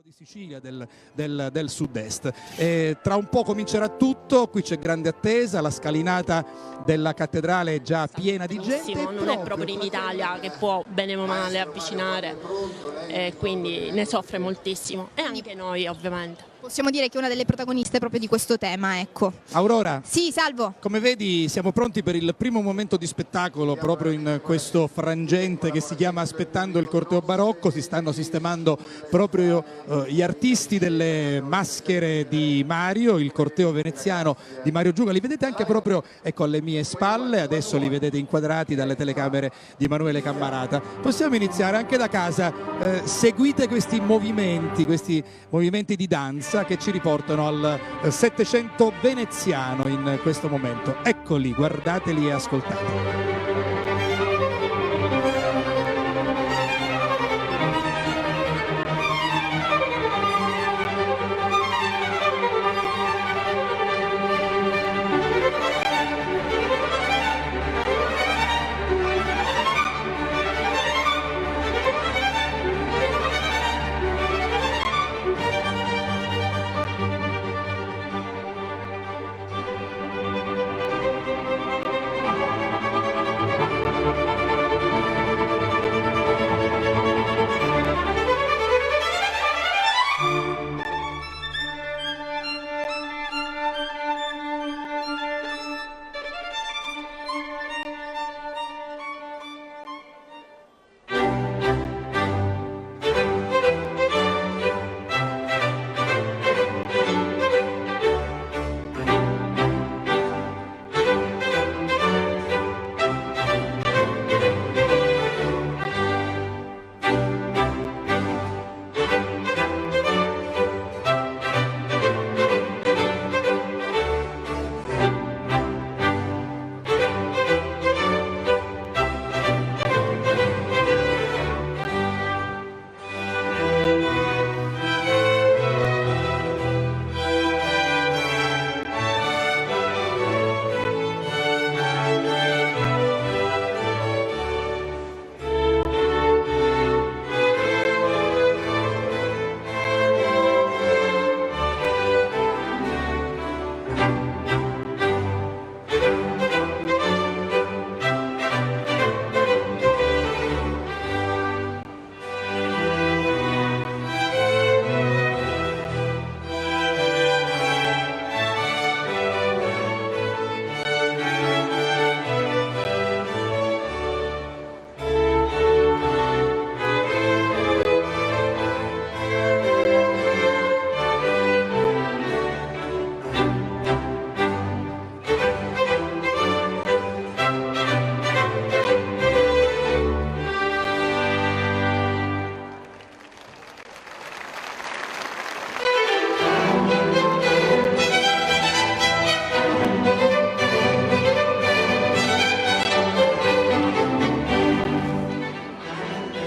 di Sicilia, del sud-est. Tra un po' comincerà tutto, qui c'è grande attesa, la scalinata della cattedrale è già piena di gente. Non è proprio in Italia che può bene o male avvicinare, quindi ne soffre moltissimo, e anche noi ovviamente. Possiamo dire che è una delle protagoniste proprio di questo tema, ecco. Aurora. Sì, Salvo. Come vedi siamo pronti per il primo momento di spettacolo proprio in questo frangente che si chiama Aspettando il corteo barocco. Si stanno sistemando proprio gli artisti delle maschere di Mario, il corteo veneziano di Mario Giuga. Li vedete anche proprio ecco, alle mie spalle, adesso li vedete inquadrati dalle telecamere di Emanuele Cammarata. Possiamo iniziare anche da casa, seguite questi movimenti di danza che ci riportano al Settecento veneziano in questo momento. Eccoli, guardateli e ascoltateli.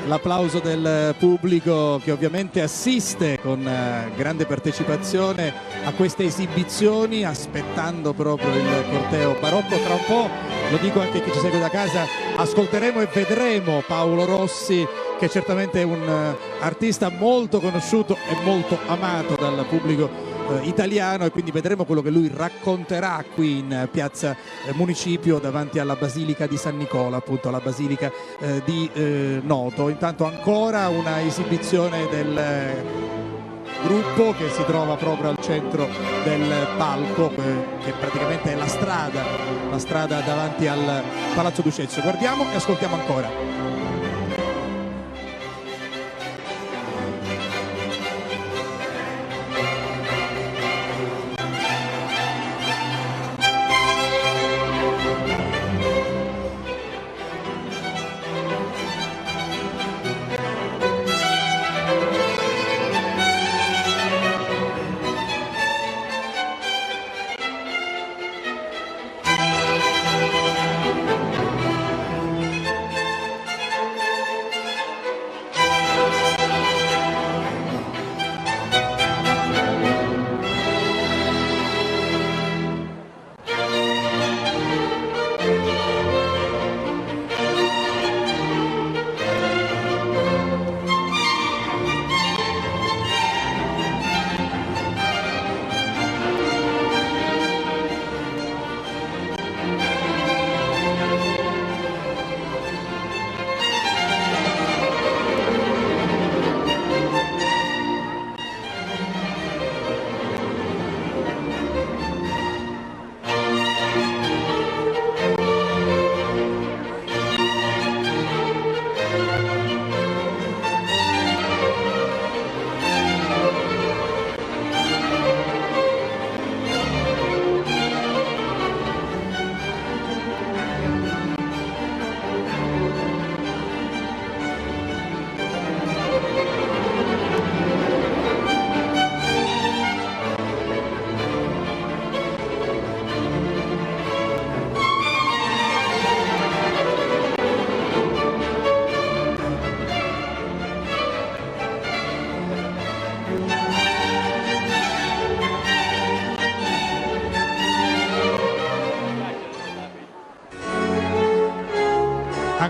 L'applauso del pubblico che ovviamente assiste con grande partecipazione a queste esibizioni, aspettando proprio il corteo barocco. Tra un po', lo dico anche a chi ci segue da casa, ascolteremo e vedremo Paolo Rossi, che certamente è un artista molto conosciuto e molto amato dal pubblico italiano, e quindi vedremo quello che lui racconterà qui in piazza Municipio davanti alla Basilica di San Nicola, appunto la Basilica di Noto. Intanto ancora una esibizione del gruppo che si trova proprio al centro del palco, che praticamente è la strada davanti al Palazzo Ducezio. Guardiamo e ascoltiamo ancora.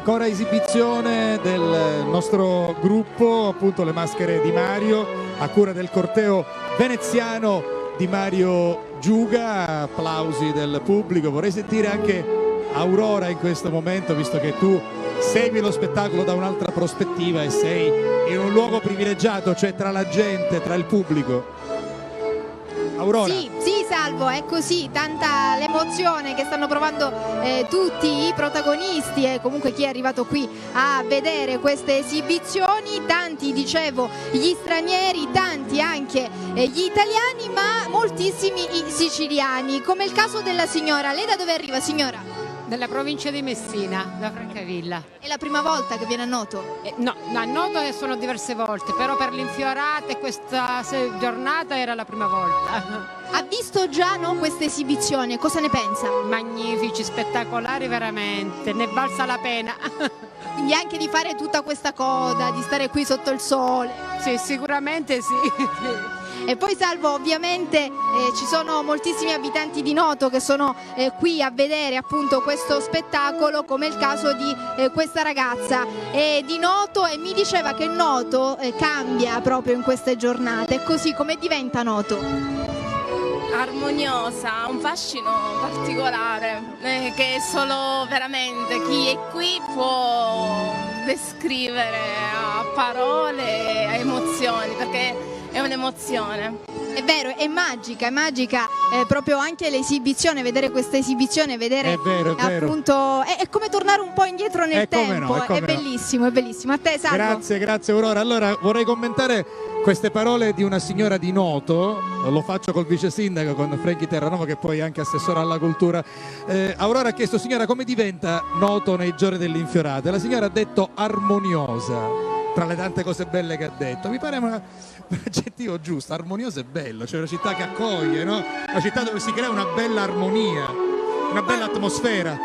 ancora esibizione del nostro gruppo, appunto le maschere di Mario, a cura del corteo veneziano di Mario Giuga. Applausi del pubblico. Vorrei sentire anche Aurora in questo momento, visto che tu segui lo spettacolo da un'altra prospettiva e sei in un luogo privilegiato, cioè tra la gente, tra il pubblico. Aurora. Sì, Salvo, è così, tanta l'emozione che stanno provando tutti i protagonisti e comunque chi è arrivato qui a vedere queste esibizioni, tanti dicevo gli stranieri, tanti anche gli italiani, ma moltissimi i siciliani, come il caso della signora. Lei da dove arriva, signora? Dalla provincia di Messina, da Francavilla. È la prima volta che viene a Noto? No, a Noto sono diverse volte, però per l'infiorata e questa giornata era la prima volta. Ha visto già questa esibizione, cosa ne pensa? Magnifici, spettacolari veramente, ne valsa la pena. Quindi anche di fare tutta questa coda, di stare qui sotto il sole? Sì, sicuramente sì. E poi Salvo, ovviamente ci sono moltissimi abitanti di Noto che sono qui a vedere appunto questo spettacolo, come il caso di questa ragazza di Noto, e mi diceva che Noto cambia proprio in queste giornate. Così come diventa Noto? Armoniosa, un fascino particolare che solo veramente chi è qui può descrivere a parole, a emozioni, perché è un'emozione. È vero, è magica proprio anche l'esibizione, vedere questa esibizione, vedere È vero. appunto è come tornare un po' indietro nel tempo, è bellissimo, è bellissimo. A te Salvo. Grazie Aurora. Allora vorrei commentare queste parole di una signora di Noto, lo faccio col vice sindaco, con Franchi Terranova, che poi è anche assessore alla cultura. Aurora ha chiesto: signora, come diventa Noto nei giorni dell'infiorata? La signora ha detto armoniosa, tra le tante cose belle che ha detto. Mi pare un aggettivo giusto, armonioso e bello, cioè una città che accoglie, no? Una città dove si crea una bella armonia, una bella atmosfera.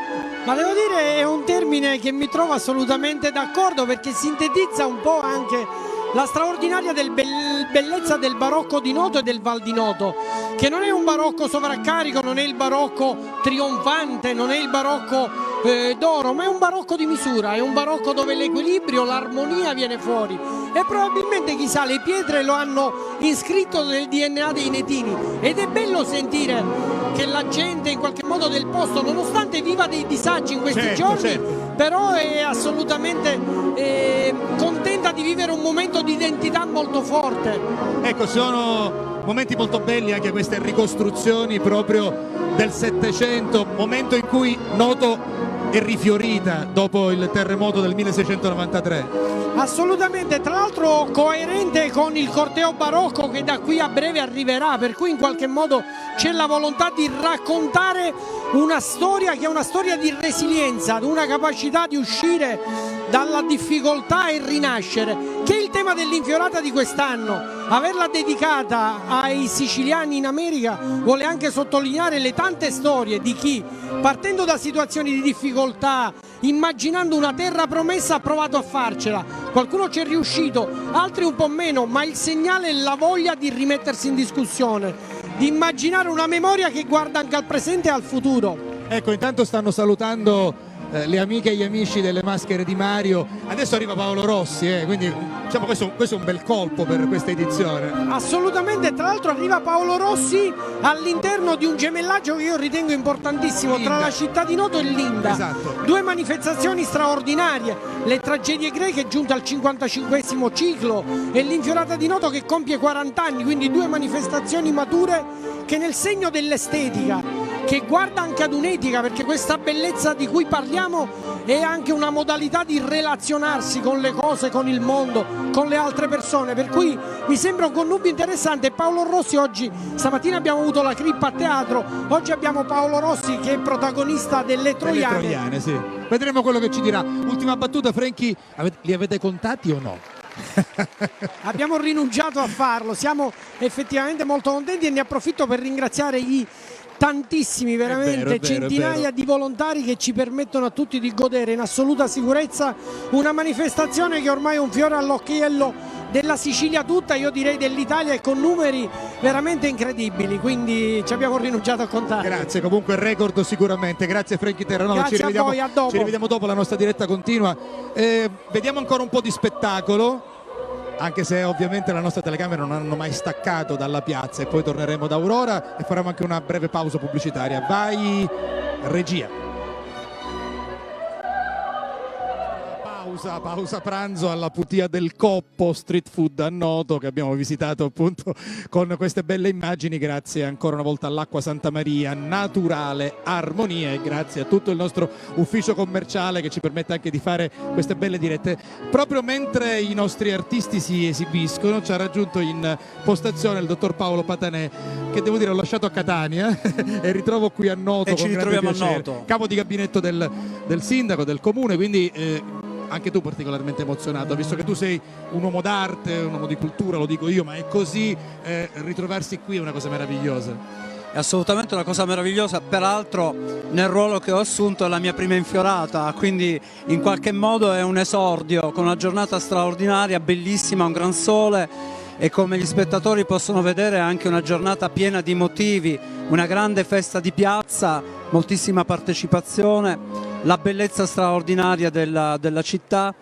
Ma devo dire è un termine che mi trovo assolutamente d'accordo, perché sintetizza un po' anche la straordinaria bellezza del barocco di Noto e del Val di Noto, che non è un barocco sovraccarico, non è il barocco trionfante, non è il barocco d'oro, ma è un barocco di misura, è un barocco dove l'equilibrio, l'armonia viene fuori, e probabilmente chissà le pietre lo hanno iscritto nel DNA dei netini, ed è bello sentire che la gente in qualche modo del posto, nonostante viva dei disagi in questi giorni, però è assolutamente contenta di vivere un momento di identità molto forte. Ecco, sono momenti molto belli anche queste ricostruzioni proprio del Settecento, momento in cui Noto è rifiorita dopo il terremoto del 1693. Assolutamente, tra l'altro coerente con il corteo barocco che da qui a breve arriverà, per cui in qualche modo c'è la volontà di raccontare una storia che è una storia di resilienza, di una capacità di uscire dalla difficoltà e rinascere, che è il tema dell'infiorata di quest'anno. Averla dedicata ai siciliani in America vuole anche sottolineare le tante storie di chi, partendo da situazioni di difficoltà, immaginando una terra promessa, ha provato a farcela. Qualcuno ci è riuscito, altri un po' meno, ma il segnale è la voglia di rimettersi in discussione, di immaginare una memoria che guarda anche al presente e al futuro. Ecco, intanto stanno salutando le amiche e gli amici delle maschere di Mario. Adesso arriva Paolo Rossi, quindi diciamo questo è un bel colpo per questa edizione. Assolutamente, tra l'altro arriva Paolo Rossi all'interno di un gemellaggio che io ritengo importantissimo, Linda, tra la città di Noto e Linda. Esatto. Due manifestazioni straordinarie, le tragedie greche giunte al 55esimo ciclo e l'infiorata di Noto che compie 40 anni, quindi due manifestazioni mature che nel segno dell'estetica, che guarda anche ad un'etica, perché questa bellezza di cui parliamo è anche una modalità di relazionarsi con le cose, con il mondo, con le altre persone, per cui mi sembra un connubio interessante. Paolo Rossi oggi, stamattina abbiamo avuto la Crippa a teatro, oggi abbiamo Paolo Rossi che è protagonista delle Troiane. Delle Troiane, sì. Vedremo quello che ci dirà. Ultima battuta, Franchi, li avete contati o no? Abbiamo rinunciato a farlo, siamo effettivamente molto contenti e ne approfitto per ringraziare i tantissimi, veramente centinaia di volontari che ci permettono a tutti di godere in assoluta sicurezza una manifestazione che ormai è un fiore all'occhiello della Sicilia tutta, io direi dell'Italia, e con numeri veramente incredibili, quindi ci abbiamo rinunciato a contare. Grazie, comunque record sicuramente. Grazie Franchi Terranova, Grazie a voi, a dopo. Ci rivediamo dopo, la nostra diretta continua. Vediamo ancora un po' di spettacolo, anche se ovviamente la nostra telecamera non hanno mai staccato dalla piazza, e poi torneremo da Aurora e faremo anche una breve pausa pubblicitaria. Vai regia. Pausa pranzo alla Putia del Coppo, street food annoto, che abbiamo visitato appunto con queste belle immagini, grazie ancora una volta all'Acqua Santa Maria, naturale armonia, e grazie a tutto il nostro ufficio commerciale che ci permette anche di fare queste belle dirette. Proprio mentre i nostri artisti si esibiscono, ci ha raggiunto in postazione il dottor Paolo Patanè, che devo dire ho lasciato a Catania e ritrovo qui a Noto, e con ci grande ritroviamo a piacere, Noto, capo di gabinetto del sindaco del comune, quindi anche tu particolarmente emozionato, visto che tu sei un uomo d'arte, un uomo di cultura, lo dico io, ma è così, ritrovarsi qui è una cosa meravigliosa. È assolutamente una cosa meravigliosa, peraltro nel ruolo che ho assunto è la mia prima infiorata, quindi in qualche modo è un esordio con una giornata straordinaria, bellissima, un gran sole, e come gli spettatori possono vedere è anche una giornata piena di motivi, una grande festa di piazza, moltissima partecipazione, la bellezza straordinaria della città,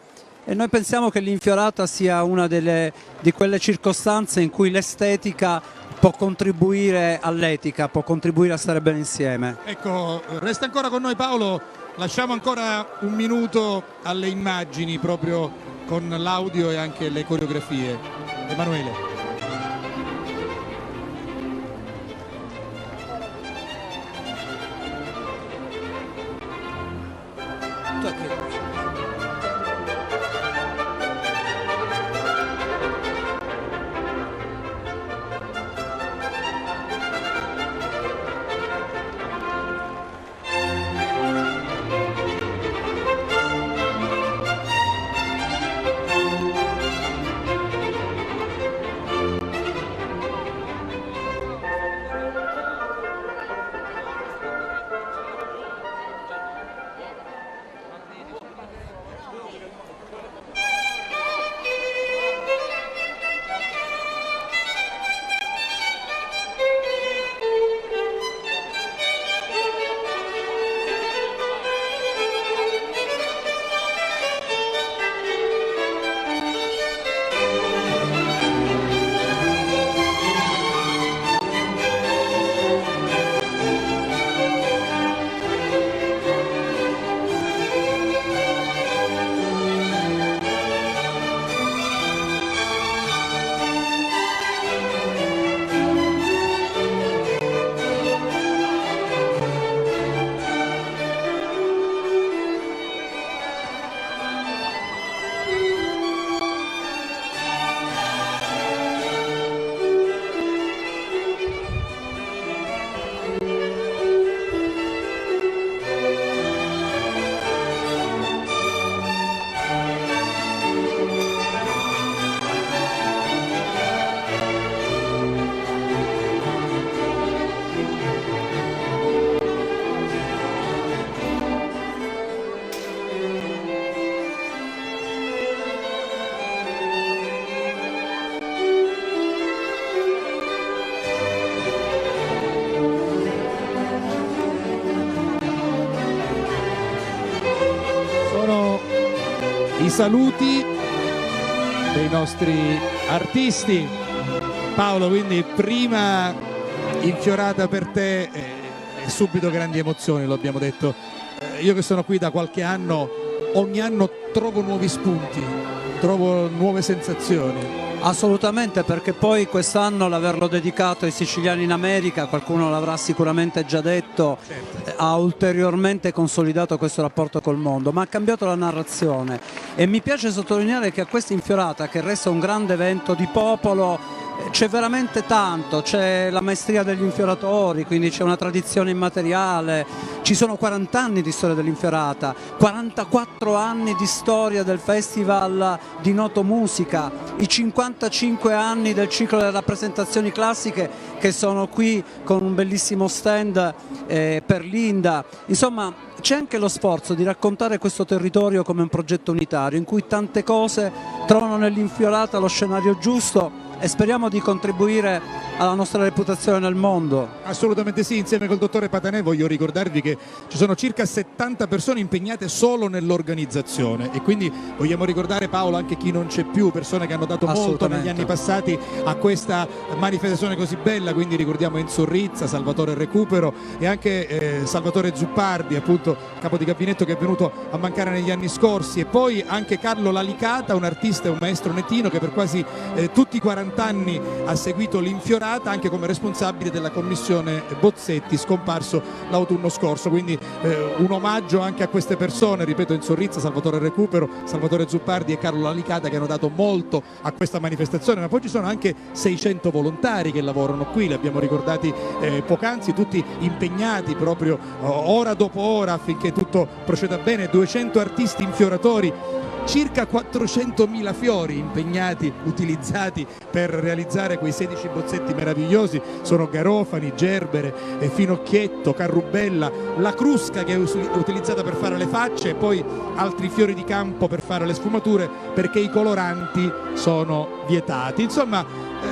e noi pensiamo che l'infiorata sia una di quelle circostanze in cui l'estetica può contribuire all'etica, può contribuire a stare bene insieme. Ecco, resta ancora con noi Paolo, lasciamo ancora un minuto alle immagini proprio con l'audio e anche le coreografie. Emanuele. I saluti dei nostri artisti. Paolo, quindi prima infiorata per te e subito grandi emozioni, lo abbiamo detto. Io che sono qui da qualche anno, ogni anno trovo nuovi spunti, trovo nuove sensazioni. Assolutamente, perché poi quest'anno l'averlo dedicato ai siciliani in America, qualcuno l'avrà sicuramente già detto, certo, ha ulteriormente consolidato questo rapporto col mondo, ma ha cambiato la narrazione, e mi piace sottolineare che a questa infiorata, che resta un grande evento di popolo, c'è veramente tanto, c'è la maestria degli infioratori, quindi c'è una tradizione immateriale, ci sono 40 anni di storia dell'infiorata, 44 anni di storia del Festival di Noto Musica, i 55 anni del ciclo delle rappresentazioni classiche che sono qui con un bellissimo stand per Linda. Insomma, c'è anche lo sforzo di raccontare questo territorio come un progetto unitario in cui tante cose trovano nell'infiorata lo scenario giusto e speriamo di contribuire alla nostra reputazione nel mondo. Assolutamente sì, insieme col dottore Patanè voglio ricordarvi che ci sono circa 70 persone impegnate solo nell'organizzazione e quindi vogliamo ricordare, Paolo, anche chi non c'è più, persone che hanno dato molto negli anni passati a questa manifestazione così bella, quindi ricordiamo Enzo Rizza, Salvatore Recupero e anche Salvatore Zuppardi, appunto capo di gabinetto, che è venuto a mancare negli anni scorsi, e poi anche Carlo Lalicata, un artista e un maestro nettino che per quasi tutti i 40 anni ha seguito l'Infiorata anche come responsabile della commissione Bozzetti, scomparso l'autunno scorso, quindi un omaggio anche a queste persone, ripeto, Enzo Rizza, Salvatore Recupero, Salvatore Zuppardi e Carlo Lalicata, che hanno dato molto a questa manifestazione. Ma poi ci sono anche 600 volontari che lavorano qui, li abbiamo ricordati poc'anzi, tutti impegnati proprio ora dopo ora affinché tutto proceda bene, 200 artisti infioratori, circa 400.000 fiori impegnati, utilizzati per realizzare quei 16 bozzetti meravigliosi. Sono garofani, gerbere, finocchietto, carrubella, la crusca che è utilizzata per fare le facce e poi altri fiori di campo per fare le sfumature, perché i coloranti sono vietati. Insomma,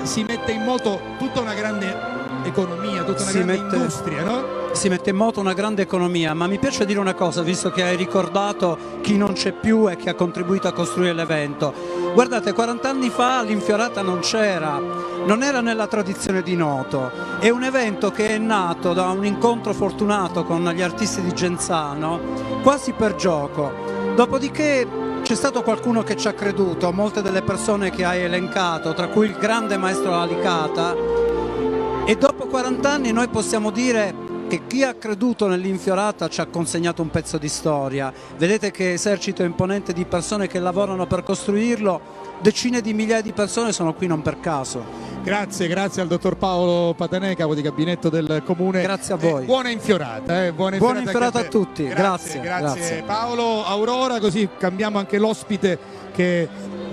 si mette in moto tutta una grande economia, tutta una grande industria, no? Si mette in moto una grande economia, ma mi piace dire una cosa, visto che hai ricordato chi non c'è più e che ha contribuito a costruire l'evento. Guardate, 40 anni fa l'Infiorata non c'era, non era nella tradizione di Noto. È un evento che è nato da un incontro fortunato con gli artisti di Genzano, quasi per gioco. Dopodiché c'è stato qualcuno che ci ha creduto, molte delle persone che hai elencato, tra cui il grande maestro Lalicata, e dopo 40 anni noi possiamo dire che chi ha creduto nell'Infiorata ci ha consegnato un pezzo di storia. Vedete che esercito imponente di persone che lavorano per costruirlo, decine di migliaia di persone sono qui non per caso. Grazie al dottor Paolo Patanè, capo di gabinetto del comune. Grazie a voi. Buona Infiorata. Buona Infiorata a tutti. Grazie Paolo. Aurora, così cambiamo anche l'ospite che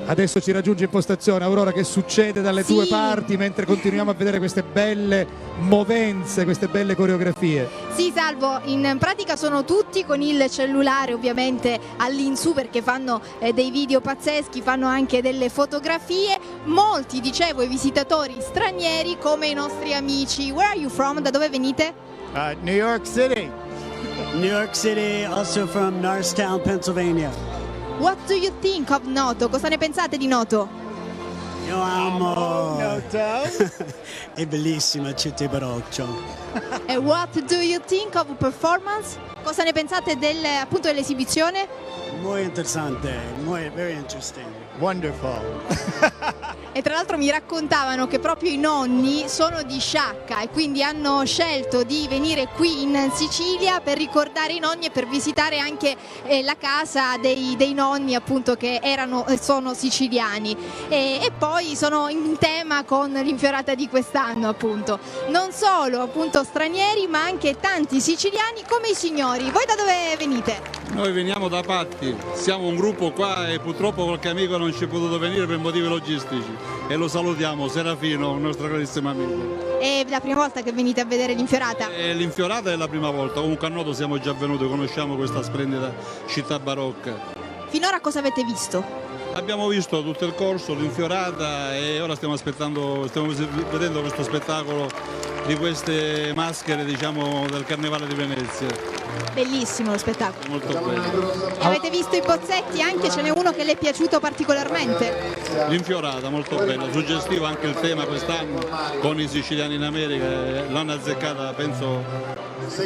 adesso ci raggiunge in postazione. Aurora, che succede dalle tue parti mentre continuiamo a vedere queste belle movenze, queste belle coreografie? Sì, Salvo, in pratica sono tutti con il cellulare ovviamente all'insù, perché fanno dei video pazzeschi, fanno anche delle fotografie. Molti, dicevo, i visitatori stranieri come i nostri amici. Where are you from? Da dove venite? New York City. New York City, also from Norristown, Pennsylvania. What do you think of Noto? Cosa ne pensate di Noto? Io amo Noto. È bellissima città barocca. E what do you think of performance? Cosa ne pensate appunto dell'esibizione? Molto interessante, very interesting. Wonderful. E tra l'altro mi raccontavano che proprio i nonni sono di Sciacca e quindi hanno scelto di venire qui in Sicilia per ricordare i nonni e per visitare anche la casa dei nonni, appunto, che sono siciliani, e poi sono in tema con l'Infiorata di quest'anno, appunto. Non solo appunto stranieri, ma anche tanti siciliani come i signori. Voi da dove venite? Noi veniamo da Patti, siamo un gruppo qua e purtroppo qualche amico non ci è potuto venire per motivi logistici e lo salutiamo, Serafino, un nostro carissimo amico. È la prima volta che venite a vedere l'Infiorata? L'Infiorata è la prima volta, comunque a Noto siamo già venuti, conosciamo questa splendida città barocca. Finora cosa avete visto? Abbiamo visto tutto il corso, l'Infiorata, e ora stiamo vedendo questo spettacolo di queste maschere, diciamo, del Carnevale di Venezia. Bellissimo lo spettacolo. Molto bello. E avete visto i bozzetti? Anche ce n'è uno che le è piaciuto particolarmente? L'Infiorata, molto bella, suggestivo anche il tema quest'anno con i siciliani in America, l'hanno azzeccata, penso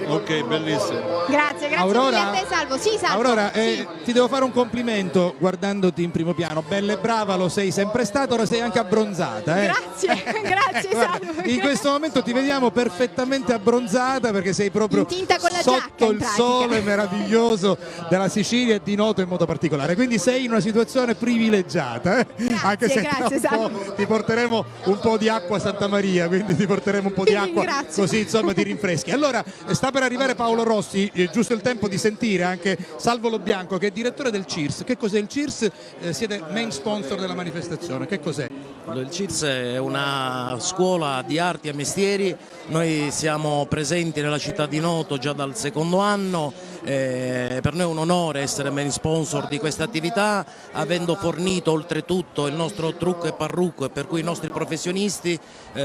Ok, bellissimo. Grazie Aurora? mille a te Salvo. Sì, Salvo. Aurora, sì. ti devo fare un complimento guardandoti in primo piano, bella e brava, lo sei sempre stata, ora sei anche abbronzata. Grazie, grazie Guarda, Salvo. in questo momento ti vediamo perfettamente abbronzata perché sei proprio In tinta con la sotto giacca, in il pratica. sole meraviglioso della Sicilia e di Noto in modo particolare, quindi sei in una situazione privilegiata, anche se grazie, tra un po' ti porteremo un po' di acqua a Santa Maria, quindi ti porteremo un po' di Ti acqua ringrazio. così insomma ti rinfreschi. Allora sta per arrivare Paolo Rossi, giusto il tempo di sentire anche Salvo Lo Bianco che è direttore del CIRS. Che cos'è il CIRS? Siete main sponsor della manifestazione, che cos'è? Il CIRS è una scuola di arti e mestieri, noi siamo presenti nella città di Noto già dal secondo anno, per noi è un onore essere main sponsor di questa attività, avendo fornito oltretutto il nostro trucco e parrucco e per cui i nostri professionisti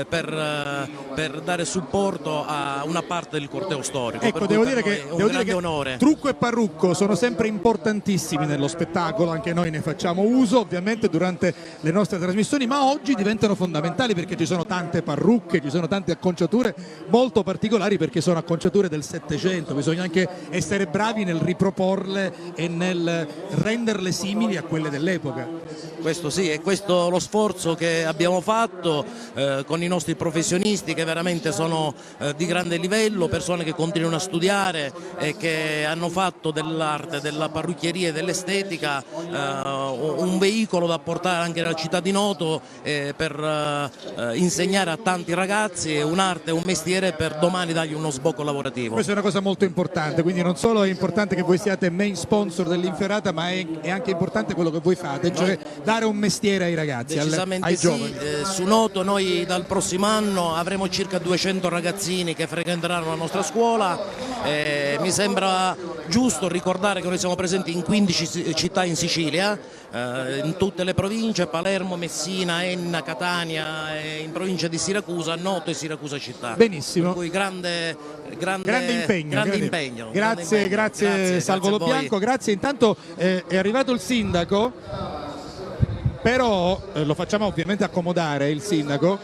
per dare supporto a una parte del corteo storico. Ecco, per devo cui dire per che, noi è un devo dire grande che onore. trucco e parrucco sono sempre importantissimi nello spettacolo, anche noi ne facciamo uso ovviamente durante le nostre trasmissioni, ma oggi diventano fondamentali perché ci sono tante parrucche, ci sono tante acconciature molto particolari perché sono acconciature del Settecento, bisogna anche essere bravi nel riproporle e nel renderle simili a quelle dell'epoca. Questo sì, è questo lo sforzo che abbiamo fatto con i nostri professionisti che veramente sono di grande livello, persone che continuano a studiare e che hanno fatto dell'arte, della parrucchieria e dell'estetica un veicolo da portare anche nella città di Noto per insegnare a tanti ragazzi un'arte, un mestiere per domani dargli uno sbocco lavorativo. Questa è una cosa molto importante, quindi non solo è importante che voi siate main sponsor dell'Infiorata, ma è anche importante quello che voi fate, cioè dare un mestiere ai ragazzi, ai giovani. Su Noto noi dal prossimo anno avremo circa 200 ragazzini che frequenteranno la nostra scuola, mi sembra giusto ricordare che noi siamo presenti in 15 città in Sicilia, in tutte le province, Palermo, Messina, Enna, Catania, in provincia di Siracusa, Noto e Siracusa città. Benissimo. Per cui grande impegno. Grazie Salvo Lo Bianco, grazie. Intanto è arrivato il sindaco, però lo facciamo ovviamente accomodare il sindaco.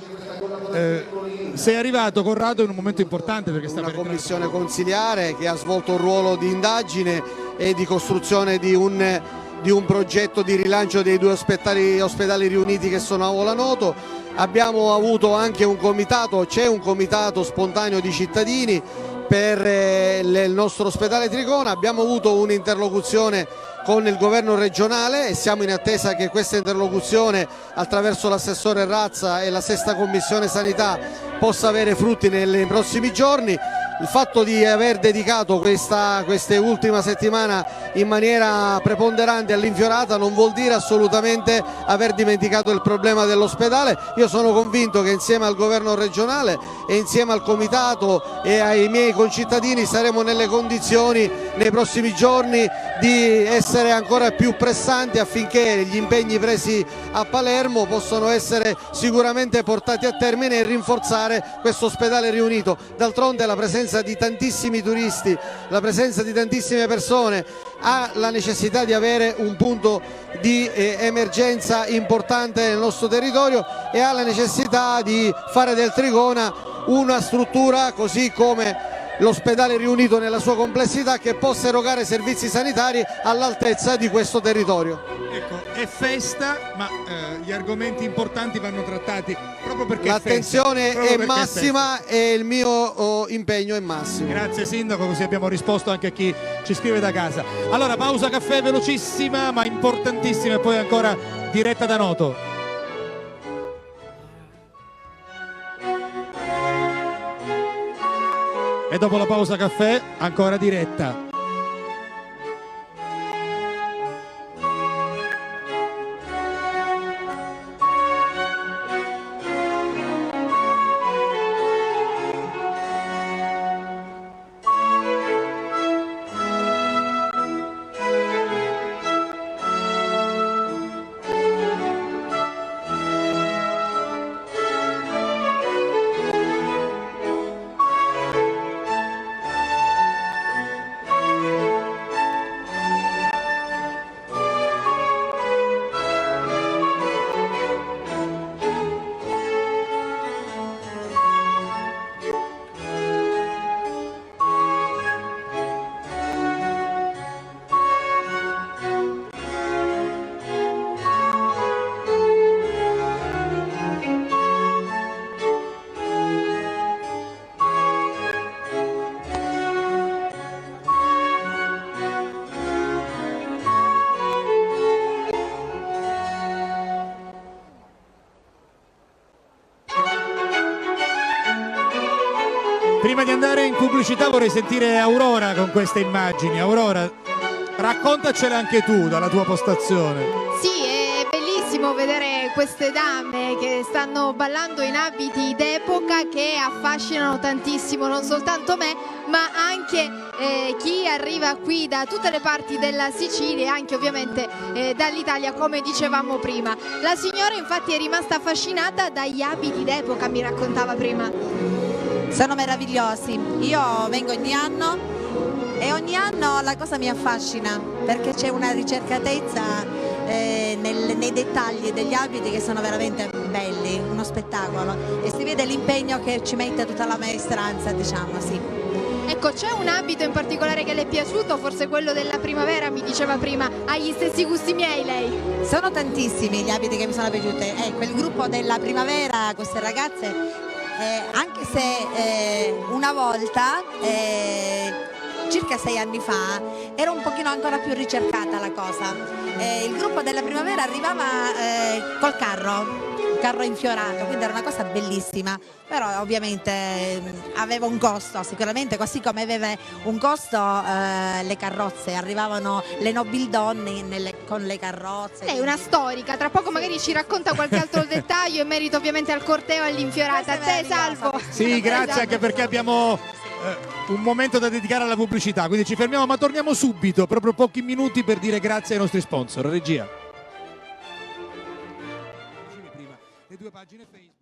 Sei arrivato Corrado in un momento importante perché sta una per commissione consiliare che ha svolto un ruolo di indagine e di costruzione di un progetto di rilancio dei due ospedali riuniti che sono a Vola Noto. Abbiamo avuto anche un comitato, c'è un comitato spontaneo di cittadini per il nostro ospedale Tricona, abbiamo avuto un'interlocuzione con il governo regionale e siamo in attesa che questa interlocuzione attraverso l'assessore Razza e la sesta commissione sanità possa avere frutti nei prossimi giorni. Il fatto di aver dedicato queste ultima settimana in maniera preponderante all'Infiorata non vuol dire assolutamente aver dimenticato il problema dell'ospedale. Io sono convinto che insieme al governo regionale e insieme al comitato e ai miei concittadini saremo nelle condizioni nei prossimi giorni di essere ancora più pressanti affinché gli impegni presi a Palermo possano essere sicuramente portati a termine e rinforzare questo ospedale riunito. D'altronde la presenza di tantissimi turisti, la presenza di tantissime persone ha la necessità di avere un punto di emergenza importante nel nostro territorio e ha la necessità di fare del Tricona una struttura così come l'ospedale riunito nella sua complessità che possa erogare servizi sanitari all'altezza di questo territorio. Ecco, è festa, ma gli argomenti importanti vanno trattati proprio perché l'attenzione è massima e il mio impegno è massimo. Grazie Sindaco, così abbiamo risposto anche a chi ci scrive da casa. Allora, pausa caffè velocissima ma importantissima e poi ancora diretta da Noto. E dopo la pausa caffè ancora diretta. Prima di andare in pubblicità vorrei sentire Aurora con queste immagini. Aurora, raccontacele anche tu dalla tua postazione. Sì, è bellissimo vedere queste dame che stanno ballando in abiti d'epoca che affascinano tantissimo non soltanto me, ma anche chi arriva qui da tutte le parti della Sicilia e anche ovviamente dall'Italia, come dicevamo prima. La signora infatti è rimasta affascinata dagli abiti d'epoca, mi raccontava prima. Sono meravigliosi, io vengo ogni anno e ogni anno la cosa mi affascina perché c'è una ricercatezza nei dettagli degli abiti che sono veramente belli, uno spettacolo, e si vede l'impegno che ci mette tutta la maestranza, diciamo, sì. Ecco, c'è un abito in particolare che le è piaciuto, forse quello della primavera, mi diceva prima, ha gli stessi gusti miei lei? Sono tantissimi gli abiti che mi sono piaciuti, ecco, il gruppo della primavera, queste ragazze, anche se una volta, circa 6 anni fa, era un pochino ancora più ricercata la cosa. Il gruppo della primavera arrivava col carro infiorato, quindi era una cosa bellissima, però ovviamente aveva un costo sicuramente, così come aveva un costo le carrozze, arrivavano le nobildonne con le carrozze. Lei è una storica, tra poco magari ci racconta qualche altro dettaglio in merito ovviamente al corteo e all'infiorata. A te Salvo. Sì, grazie, anche perché abbiamo un momento da dedicare alla pubblicità, quindi ci fermiamo, ma torniamo subito, proprio pochi minuti, per dire grazie ai nostri sponsor. Regia. Le 2 pagine Facebook.